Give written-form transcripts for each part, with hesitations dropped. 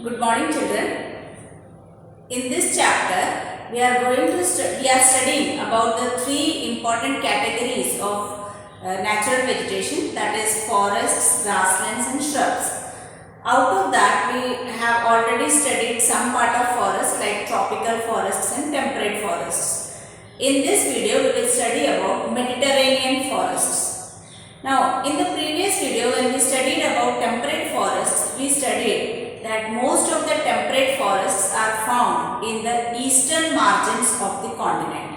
Good morning, children. In this chapter, we are studying about the three important categories of natural vegetation, that is forests, grasslands and shrubs. Out of that, we have already studied some part of forests like tropical forests and temperate forests. In this video, we will study about Mediterranean forests. Now, in the previous video, when we studied about temperate forests, we studied that most of the temperate forests are found in the eastern margins of the continent.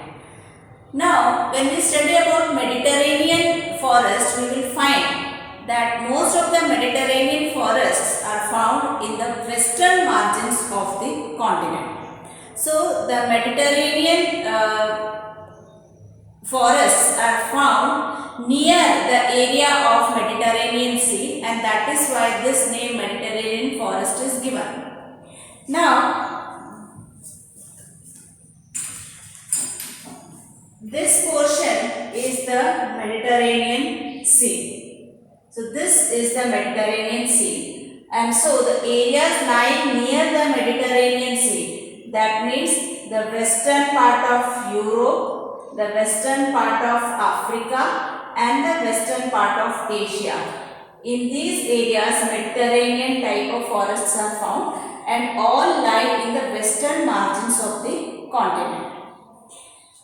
Now, when we study about Mediterranean forests, we will find that most of the Mediterranean forests are found in the western margins of the continent. So, the Mediterranean forests are found near the area of Mediterranean Sea, and that is why this name Mediterranean forest is given. Now, this portion is the Mediterranean Sea. So, this is the Mediterranean Sea, and so the areas lying near the Mediterranean Sea, that means the western part of Europe, the western part of Africa and the western part of Asia. In these areas, Mediterranean type of forests are found and all lie in the western margins of the continent.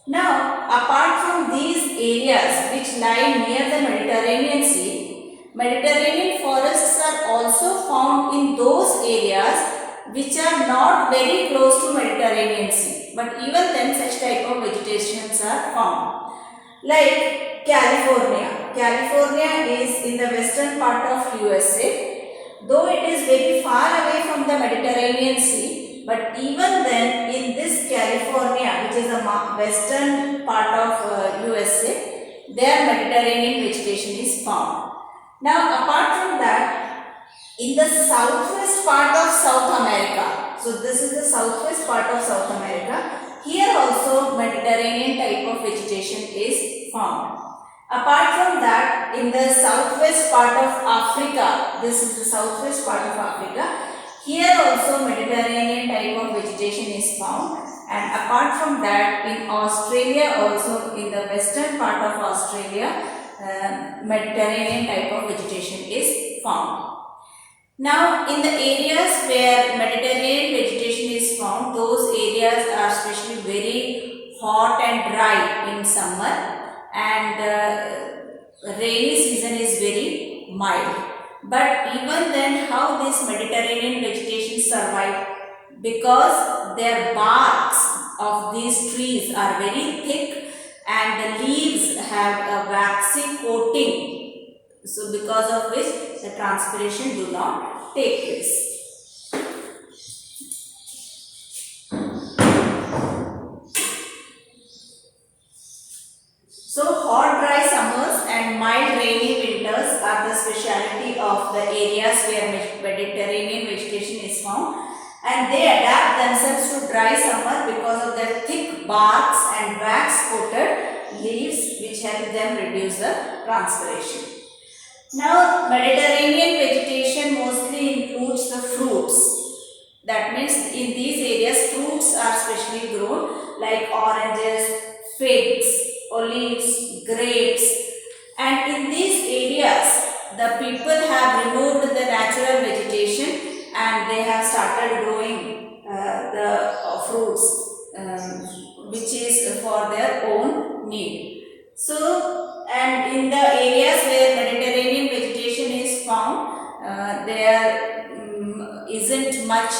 Now, apart from these areas which lie near the Mediterranean Sea, Mediterranean forests are also found in those areas which are not very close to Mediterranean Sea, but even then such type of vegetations are found. Like California. California is in the western part of USA. Though it is very far away from the Mediterranean Sea, but even then in this California, which is the western part of USA, there Mediterranean vegetation is found. Now, apart from that, in the southwest part of South America, so this is the southwest part of South America, here also Mediterranean type of vegetation is found. Apart from that, in the southwest part of Africa, this is the southwest part of Africa, here also Mediterranean type of vegetation is found. And apart from that, in Australia also, in the western part of Australia, Mediterranean type of vegetation is found. Now, in the areas where Mediterranean vegetation is found, those areas are especially very hot and dry in summer, and rainy season is very mild. But even then, how this Mediterranean vegetation survive? Because their barks of these trees are very thick and the leaves have a waxy coating. So, because of which the transpiration do not take place. So, hot dry summers and mild rainy winters are the speciality of the areas where Mediterranean vegetation is found, and they adapt themselves to dry summer because of their thick barks and wax coated leaves which help them reduce the transpiration. Now, Mediterranean vegetation mostly includes the fruits. That means in these areas fruits are specially grown like oranges, figs, olives, grapes, and in these areas the people have removed the natural vegetation and they have started growing the fruits which is for their own need. So, and in the areas where Mediterranean vegetation is found, there isn't much,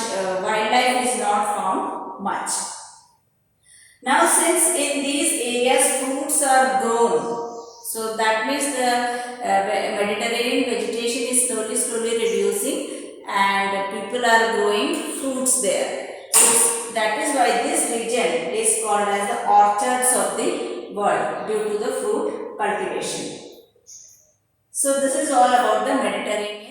wildlife is not found much. Now, since in these areas fruits are grown, so that means the Mediterranean vegetation is slowly reducing and people are growing fruits there. So, that is why this region is called as the orchards of the world due to the fruit cultivation. So, this is all about the Mediterranean